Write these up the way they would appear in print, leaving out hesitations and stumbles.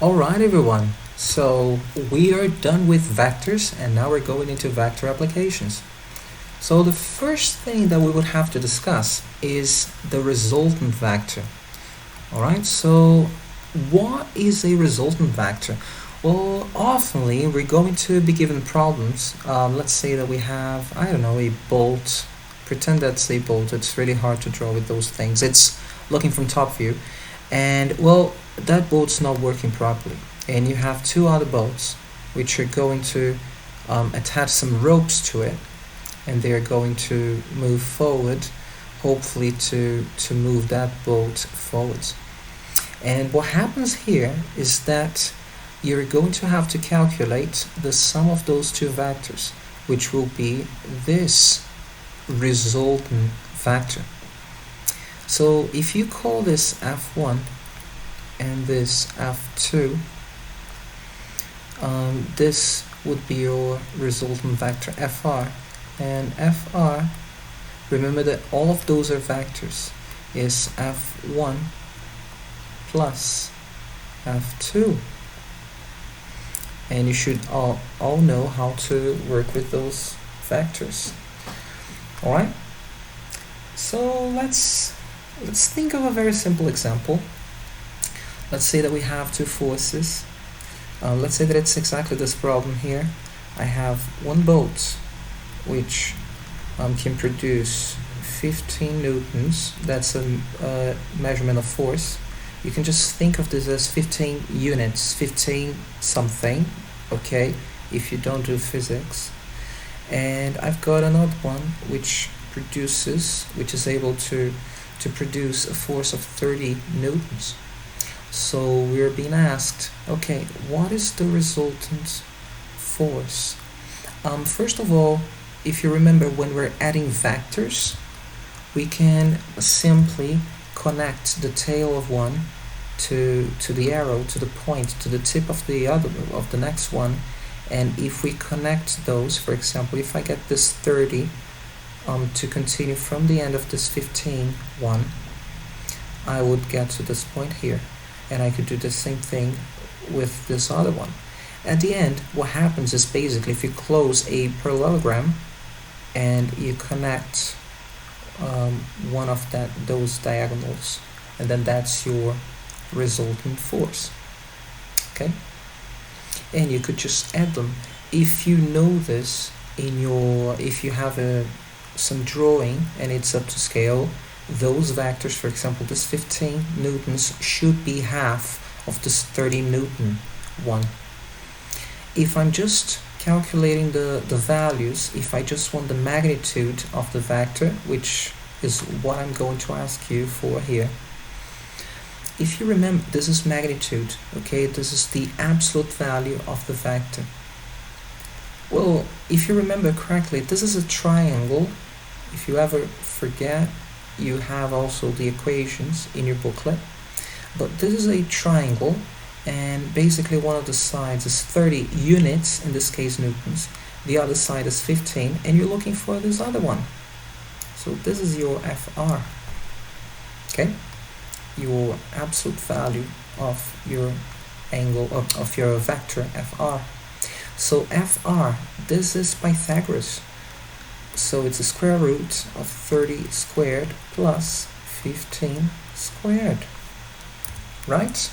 Alright everyone, so we are done with vectors and now we're going into vector applications. So the first thing that we would have to discuss is the resultant vector. Alright, so what is a resultant vector? Well, oftenly we're going to be given problems. Let's say that we have, a bolt. Pretend that's a bolt. It's really hard to draw with those things. It's looking from top view. And, well, that bolt's not working properly. And you have two other bolts which are going to attach some ropes to it. And they're going to move forward, hopefully to move that bolt forwards. And what happens here is that you're going to have to calculate the sum of those two vectors, which will be this resultant vector. So if you call this F1 and this F2, this would be your resultant vector FR. And FR, remember that all of those are vectors, is F1 plus F2. And you should all know how to work with those vectors. Alright? So let's think of a very simple example. Let's say that we have two forces. Let's say that it's exactly this problem here. I have one bolt which can produce 15 newtons. That's a measurement of force. You can just think of this as 15 units, 15 something, okay, if you don't do physics. And I've got another one which is able to produce a force of 30 newtons. So we're being asked, okay, what is the resultant force? First of all, if you remember, when we're adding vectors, we can simply connect the tail of one to the arrow, to the point, to the tip of the next one. And if we connect those, for example, if I get this 30 to continue from the end of this 15 one, I would get to this point here, and I could do the same thing with this other one. At the end, what happens is basically if you close a parallelogram and you connect one of those diagonals, and then that's your resultant force. Okay? And you could just add them. If you know this if you have some drawing and it's up to scale, those vectors, for example, this 15 newtons should be half of this 30 newton one. If I'm just calculating the values, if I just want the magnitude of the vector, which is what I'm going to ask you for here. If you remember, this is magnitude, okay? This is the absolute value of the vector. Well, if you remember correctly, this is a triangle. If you ever forget, you have also the equations in your booklet. But this is a triangle, and basically one of the sides is 30 units, in this case newtons. The other side is 15, and you're looking for this other one. So this is your FR, okay? Your absolute value of your angle, of your vector FR. So FR, this is Pythagoras. So it's the square root of 30 squared plus 15 squared, right?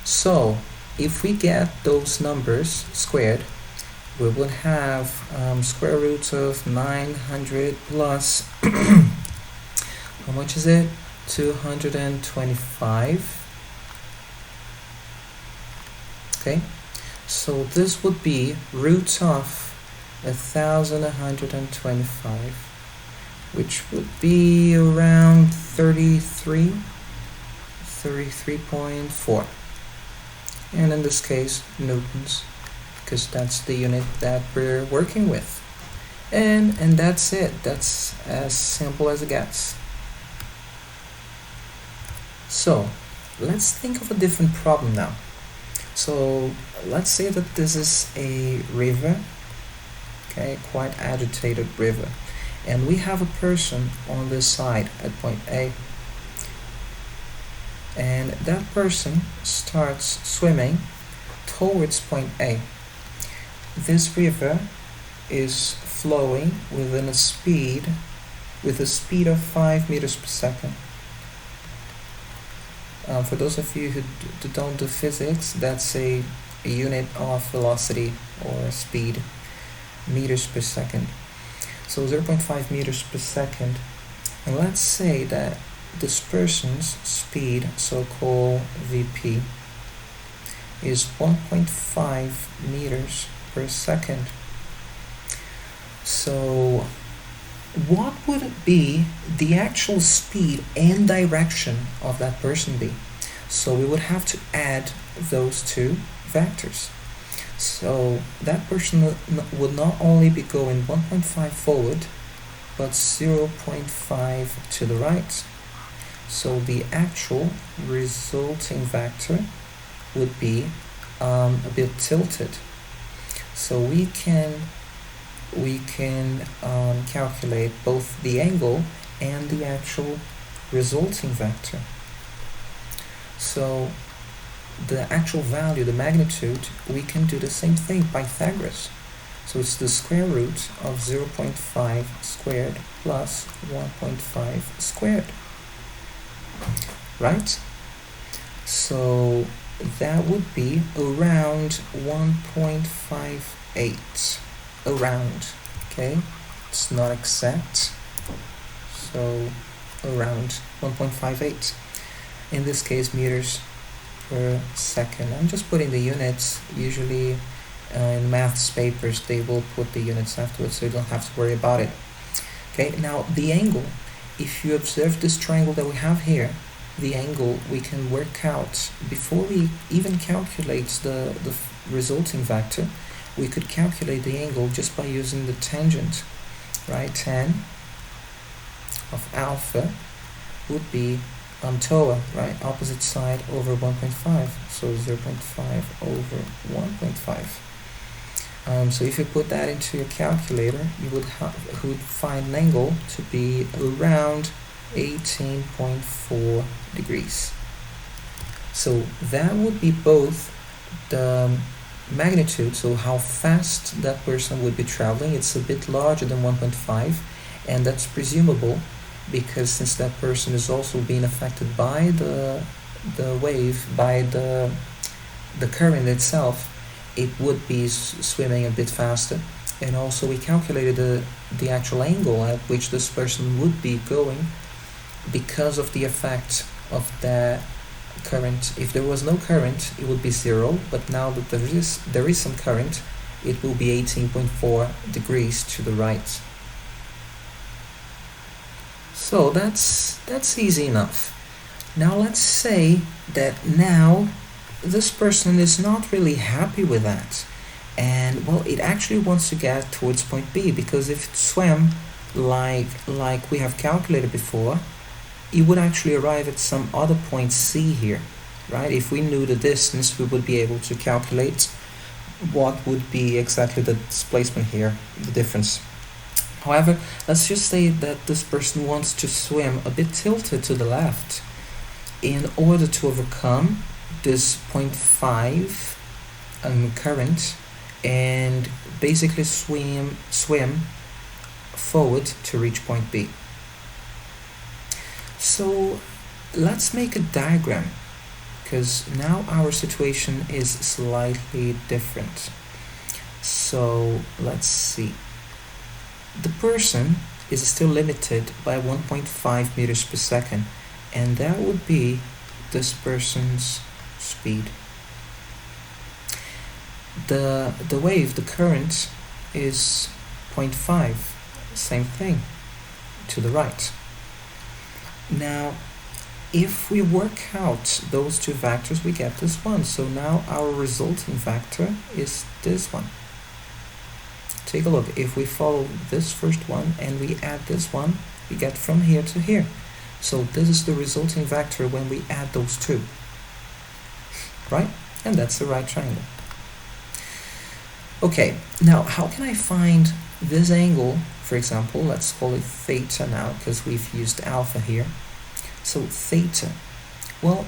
So if we get those numbers squared, we would have square root of 900 plus, how much is it? 225. Okay, so this would be root of 1125, which would be around 33.4, and in this case newtons, because that's the unit that we're working with. And that's it. That's as simple as it gets. So let's think of a different problem now. So let's say that this is a river, okay, quite agitated river, and we have a person on this side at point A. and that person starts swimming towards point A. This river is flowing with a speed of 5 meters per second. For those of you who don't do physics, that's a unit of velocity or speed, meters per second. So 0.5 meters per second. And let's say that this person's speed, so-called VP, is 1.5 meters per second. So what would it be the actual speed and direction of that person be? So we would have to add those two vectors. So that person would not only be going 1.5 forward, but 0.5 to the right. So the actual resulting vector would be a bit tilted. So we can calculate both the angle and the actual resulting vector. So the actual value, the magnitude, we can do the same thing, Pythagoras. So it's the square root of 0.5 squared plus 1.5 squared, right? So that would be around 1.58. Around, okay? It's not exact, so around 1.58. In this case, meters per second. I'm just putting the units. Usually in maths papers they will put the units afterwards, so you don't have to worry about it. Okay, now the angle. If you observe this triangle that we have here, the angle we can work out before we even calculate the resulting vector. We could calculate the angle just by using the tangent, right? Tan of alpha would be TOA, right? Opposite side over 1.5, so 0.5 over 1.5. So if you put that into your calculator, you would find an angle to be around 18.4 degrees. So that would be both the magnitude, so how fast that person would be traveling. It's a bit larger than 1.5, and that's presumable because since that person is also being affected by the wave, by the current itself, it would be swimming a bit faster. And also we calculated the actual angle at which this person would be going because of the effect of the current. If there was no current, it would be 0, but now that there is some current, it will be 18.4 degrees to the right. So that's easy enough. Now let's say that now this person is not really happy with that, and well, it actually wants to get towards point B, because if it swam like we have calculated before, it would actually arrive at some other point C here, right? If we knew the distance, we would be able to calculate what would be exactly the displacement here, the difference. However, let's just say that this person wants to swim a bit tilted to the left in order to overcome this 0.5 current and basically swim forward to reach point B. So let's make a diagram, because now our situation is slightly different. So let's see. The person is still limited by 1.5 meters per second, and that would be this person's speed. The wave, the current, is 0.5, same thing, to the right. Now, if we work out those two vectors, we get this one. So now our resulting vector is this one. Take a look. If we follow this first one and we add this one, we get from here to here. So this is the resulting vector when we add those two, right? And that's the right triangle. Okay, now how can I find this angle? For example, let's call it theta now, because we've used alpha here. So theta. Well,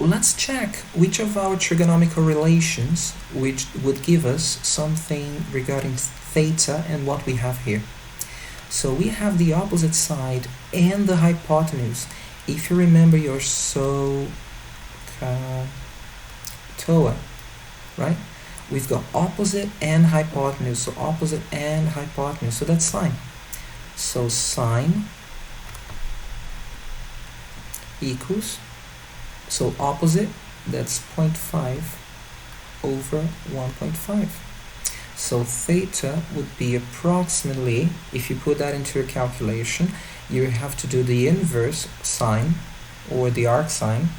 let's check which of our trigonomical relations which would give us something regarding theta and what we have here. So we have the opposite side and the hypotenuse. If you remember your TOA, right? We've got opposite and hypotenuse, so opposite and hypotenuse, so that's sine. So sine equals, so opposite, that's 0.5 over 1.5. So theta would be approximately, if you put that into your calculation, you have to do the inverse sine, or the arc sine,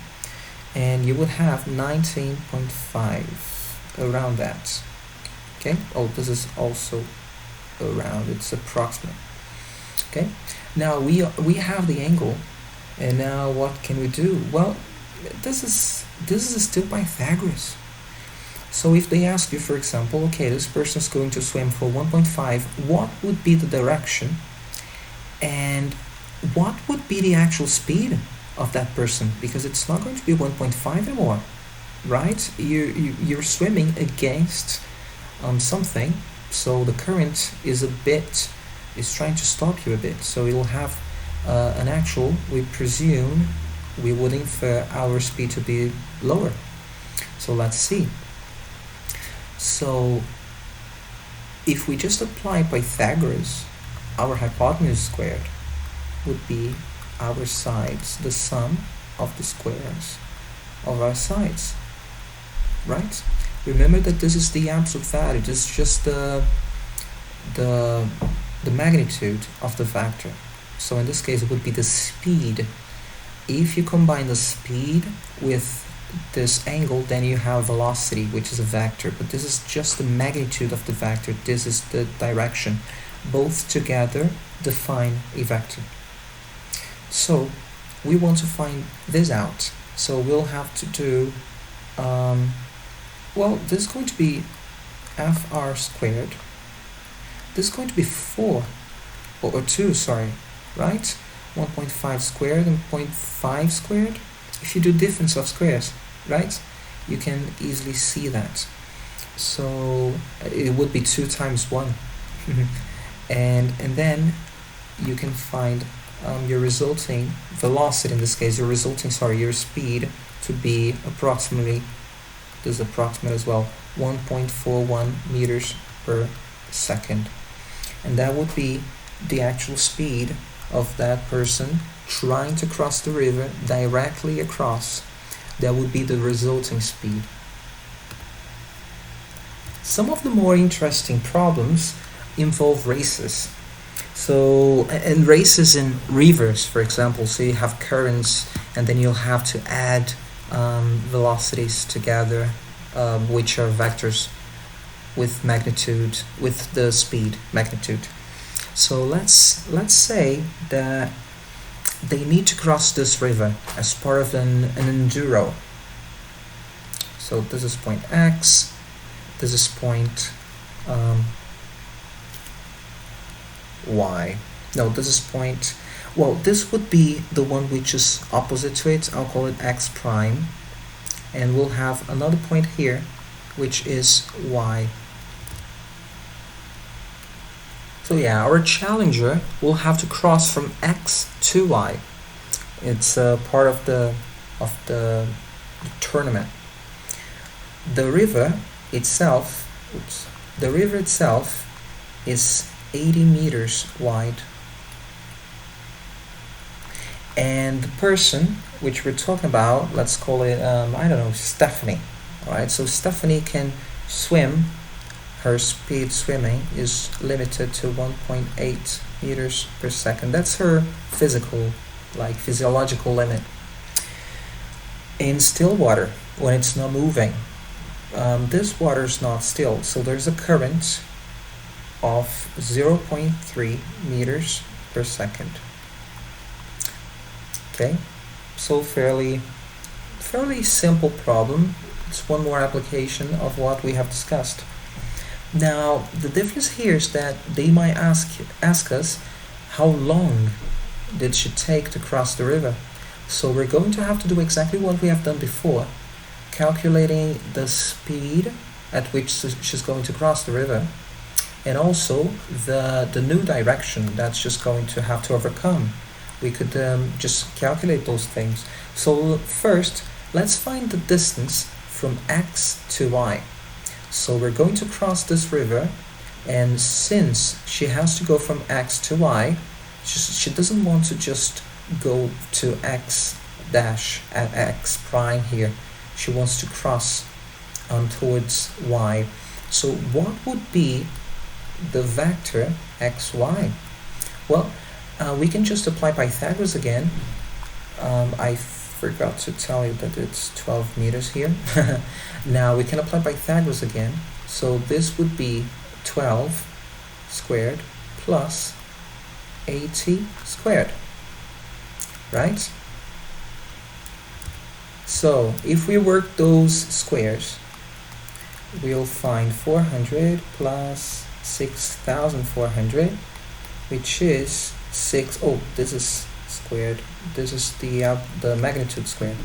and you would have 19.5, around that. Okay, oh, this is also around, it's approximate. Okay, now we have the angle, and now what can we do? Well, this is still Pythagoras. So if they ask you, for example, okay, this person is going to swim for 1.5, what would be the direction, and what would be the actual speed of that person? Because it's not going to be 1.5 anymore, right? You're swimming against something, so the current is trying to stop you a bit. So it will have an actual, we presume, we would infer our speed to be lower. So let's see. So if we just apply Pythagoras, our hypotenuse squared would be our sides, the sum of the squares of our sides, right? Remember that this is the absolute value, this is just the magnitude of the vector. So in this case it would be the speed. If you combine the speed with this angle, then you have velocity, which is a vector, but this is just the magnitude of the vector, this is the direction. Both together define a vector. So we want to find this out, so we'll have to do well, this is going to be fr squared, this is going to be 4 or 2, sorry, right? 1.5 squared and 0.5 squared. If you do difference of squares, right, you can easily see that. So it would be 2 times 1 and then you can find your resulting velocity, in this case your speed, to be approximately, this is approximate as well, 1.41 meters per second, and that would be the actual speed of that person trying to cross the river directly across. That would be the resulting speed. Some of the more interesting problems involve races. So, and races in rivers, for example, so you have currents and then you'll have to add velocities together, which are vectors with magnitude, with the speed magnitude. So let's say that they need to cross this river as part of an enduro. So this is point X, this is point Y. No, this is point, well, this would be the one which is opposite to it. I'll call it X prime, and we'll have another point here which is Y. So yeah, our challenger will have to cross from X to Y. It's part of the tournament. The river itself is 80 meters wide, and the person which we're talking about, let's call it I don't know, Stephanie. All right, so Stephanie can swim. Her speed swimming is limited to 1.8 meters per second. That's her physiological limit. In still water, when it's not moving, this water is not still, so there's a current of 0.3 meters per second. Okay, so fairly simple problem. It's one more application of what we have discussed. Now, the difference here is that they might ask us how long did she take to cross the river. So we're going to have to do exactly what we have done before, calculating the speed at which she's going to cross the river, and also the new direction that she's going to have to overcome. We could just calculate those things. So first, let's find the distance from x to y. So we're going to cross this river, and since she has to go from x to y, she doesn't want to just go to x dash at x prime here. She wants to cross towards y. So what would be the vector xy? Well, we can just apply Pythagoras again. I forgot to tell you that it's 12 meters here. Now we can apply Pythagoras again. So this would be 12 squared plus 80 squared, right? So if we work those squares, we'll find 400 plus 6,400, which is 6. Oh, this is squared. This is the magnitude squared,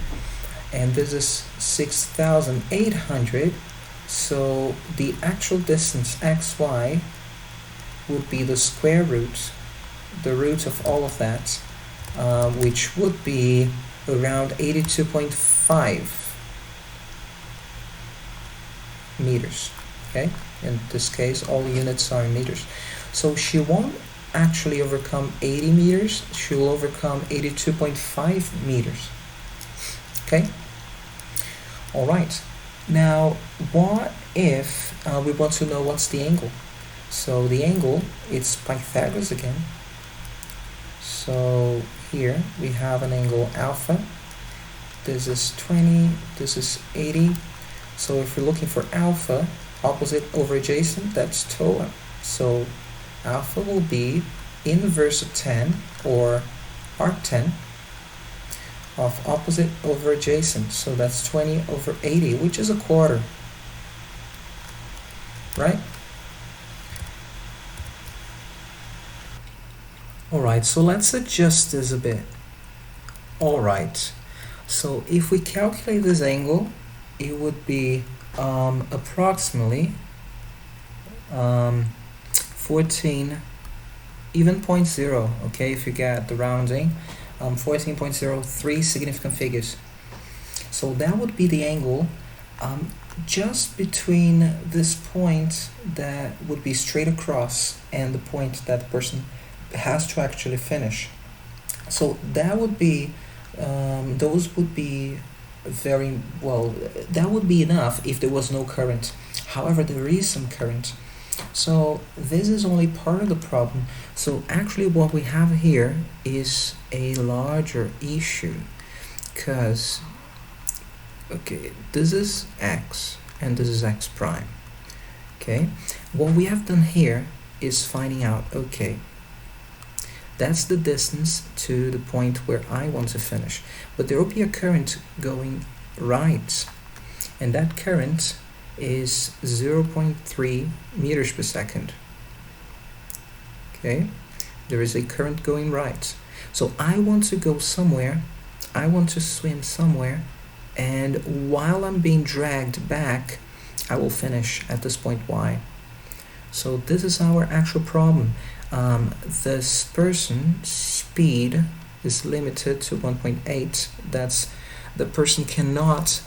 and this is 6,800. So the actual distance xy would be the square root, the root of all of that, which would be around 82.5 meters. Okay, in this case all the units are in meters. So she won't actually overcome 80 meters, she will overcome 82.5 meters. Okay, all right. Now what if we want to know what's the angle? So the angle, it's Pythagoras again. So here we have an angle alpha. This is 20, this is 80. So if we're looking for alpha, opposite over adjacent, that's TOA. So alpha will be inverse of 10, or arctan, of opposite over adjacent. So that's 20 over 80, which is a quarter, right? Alright, so let's adjust this a bit. Alright, so if we calculate this angle, it would be approximately 14, even 0.0, okay, if you get the rounding, 14.03 significant figures. So that would be the angle just between this point that would be straight across and the point that the person has to actually finish. So that would be those would be very well, that would be enough if there was no current. However, there is some current, so this is only part of the problem. So actually what we have here is a larger issue, because okay, this is x and this is x prime. Okay, what we have done here is finding out, okay, that's the distance to the point where I want to finish, but there will be a current going right, and that current is 0.3 meters per second. Okay, there is a current going right, so I want to go somewhere, I want to swim somewhere, and while I'm being dragged back, I will finish at this point y. So this is our actual problem. This person's speed is limited to 1.8. That's, the person cannot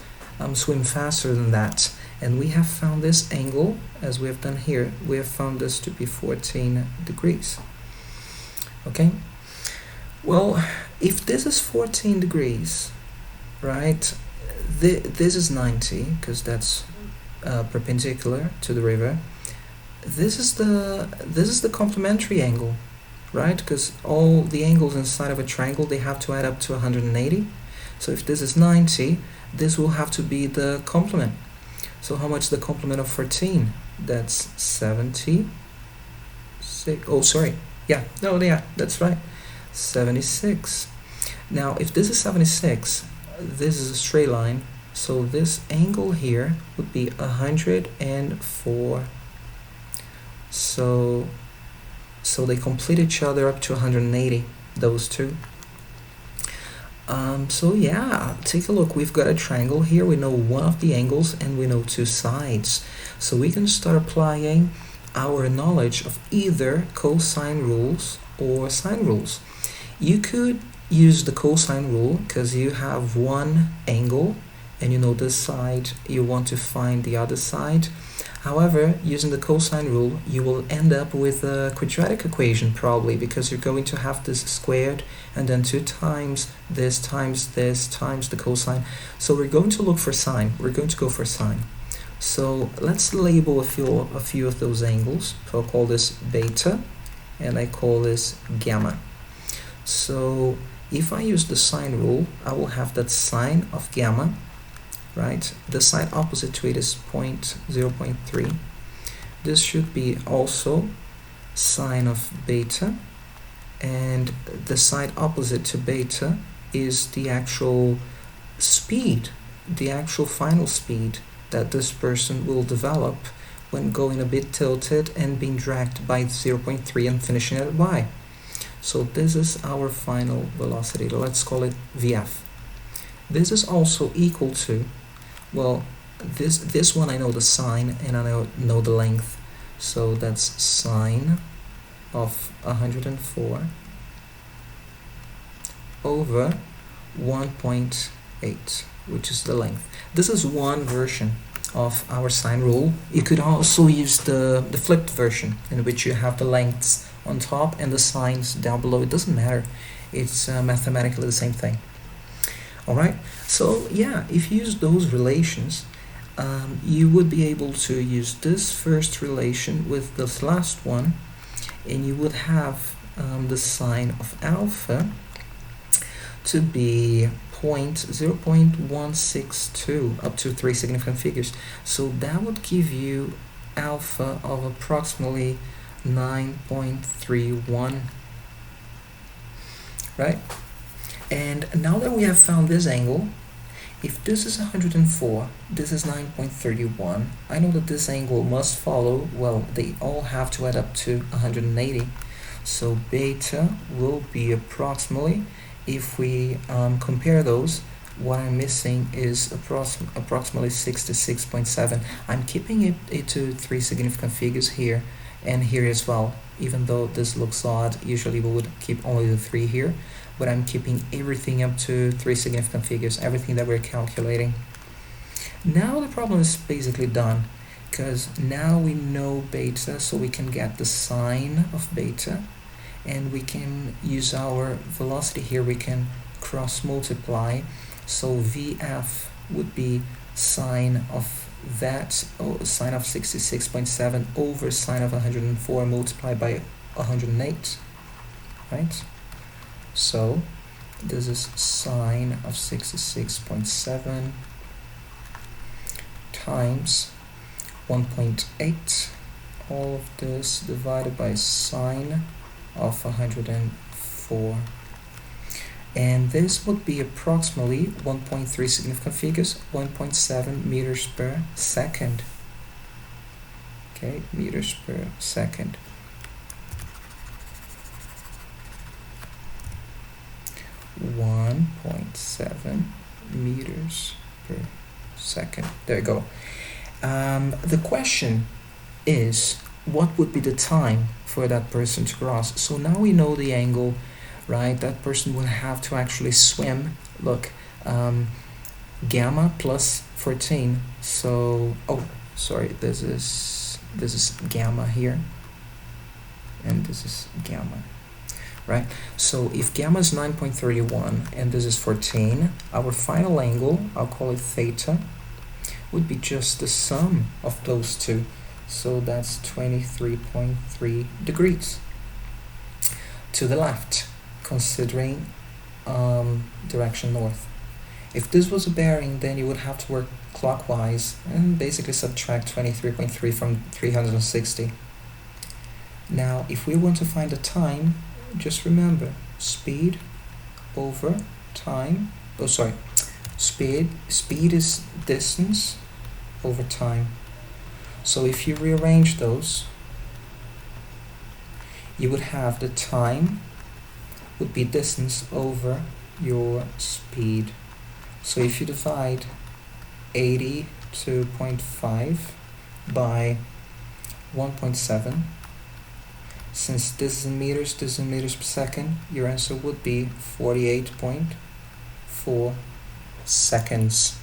swim faster than that. And we have found this angle, as we have done here, we have found this to be 14 degrees. Okay, well, if this is 14 degrees, right, this is 90, because that's perpendicular to the river. This is the complementary angle, right? Because all the angles inside of a triangle, they have to add up to 180. So if this is 90, this will have to be the complement. So how much is the complement of 14? That's 76. Oh, sorry. Yeah, no, yeah, that's right. 76. Now, if this is 76, this is a straight line. So this angle here would be 104. So they complete each other up to 180, those two. So yeah, take a look. We've got a triangle here. We know one of the angles and we know two sides. So we can start applying our knowledge of either cosine rules or sine rules. You could use the cosine rule because you have one angle and you know this side, you want to find the other side. However, using the cosine rule, you will end up with a quadratic equation probably, because you're going to have this squared and then 2 times this times the cosine. So we're going to look for sine. We're going to go for sine. So let's label a few of those angles. So I'll call this beta and I call this gamma. So if I use the sine rule, I will have that sine of gamma, right? The side opposite to it is 0.3. This should be also sine of beta, and the side opposite to beta is the actual speed, the actual final speed that this person will develop when going a bit tilted and being dragged by 0.3 and finishing at y. So this is our final velocity. Let's call it Vf. This is also equal to, well, this one I know the sine and I know the length. So that's sine of 104 over 1.8, which is the length. This is one version of our sine rule. You could also use the flipped version, in which you have the lengths on top and the sines down below. It doesn't matter. It's mathematically the same thing. Alright, so yeah, if you use those relations, you would be able to use this first relation with this last one, and you would have the sine of alpha to be 0.162 up to 3 significant figures. So that would give you alpha of approximately 9.31, right? And now that we have found this angle, if this is 104, this is 9.31, I know that this angle must follow, well, they all have to add up to 180. So beta will be approximately, if we compare those, what I'm missing is approximately 66.7. I'm keeping it to 3 significant figures here and here as well, even though this looks odd. Usually we would keep only the 3 here, but I'm keeping everything up to 3 significant figures, everything that we're calculating. Now the problem is basically done, because now we know beta, so we can get the sine of beta, and we can use our velocity here, we can cross multiply. So Vf would be sine of that, sine of 66.7 over sine of 104 multiplied by 108, right? So this is sine of 66.7 times 1.8, all of this divided by sine of 104. And this would be approximately 1.3 significant figures, 1.7 meters per second. Okay, meters per second. 1.7 meters per second. There you go. The question is, what would be the time for that person to cross? So now we know the angle, right? That person will have to actually swim. Look, gamma plus 14. So, oh, sorry, this is gamma here, and this is gamma, right? So if gamma is 9.31 and this is 14, our final angle, I'll call it theta, would be just the sum of those two. So that's 23.3 degrees to the left, considering direction north. If this was a bearing, then you would have to work clockwise and basically subtract 23.3 from 360. Now, if we want to find the time, just remember speed over time. Oh, sorry. Speed is distance over time. So if you rearrange those, you would have the time would be distance over your speed. So if you divide 82.5 by 1.7, since this is in meters per second, your answer would be 48.4 seconds.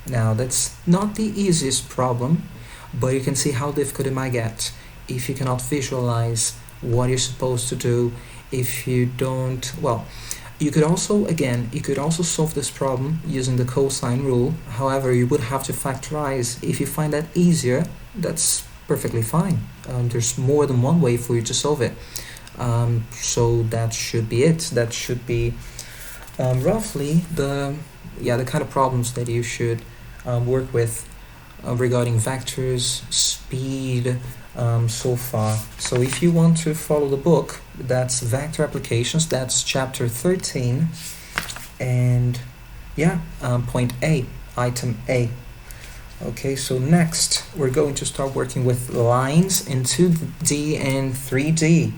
Now that's not the easiest problem, but you can see how difficult it might get if you cannot visualize what you're supposed to do. If you don't, well, you could also solve this problem using the cosine rule. However, you would have to factorize. If you find that easier, that's perfectly fine. There's more than one way for you to solve it. So that should be it. That should be roughly the kind of problems that you should work with regarding vectors, speed, so far. So if you want to follow the book, that's Vector Applications, that's chapter 13, and point A, item A. Okay, so next we're going to start working with lines in 2D and 3D.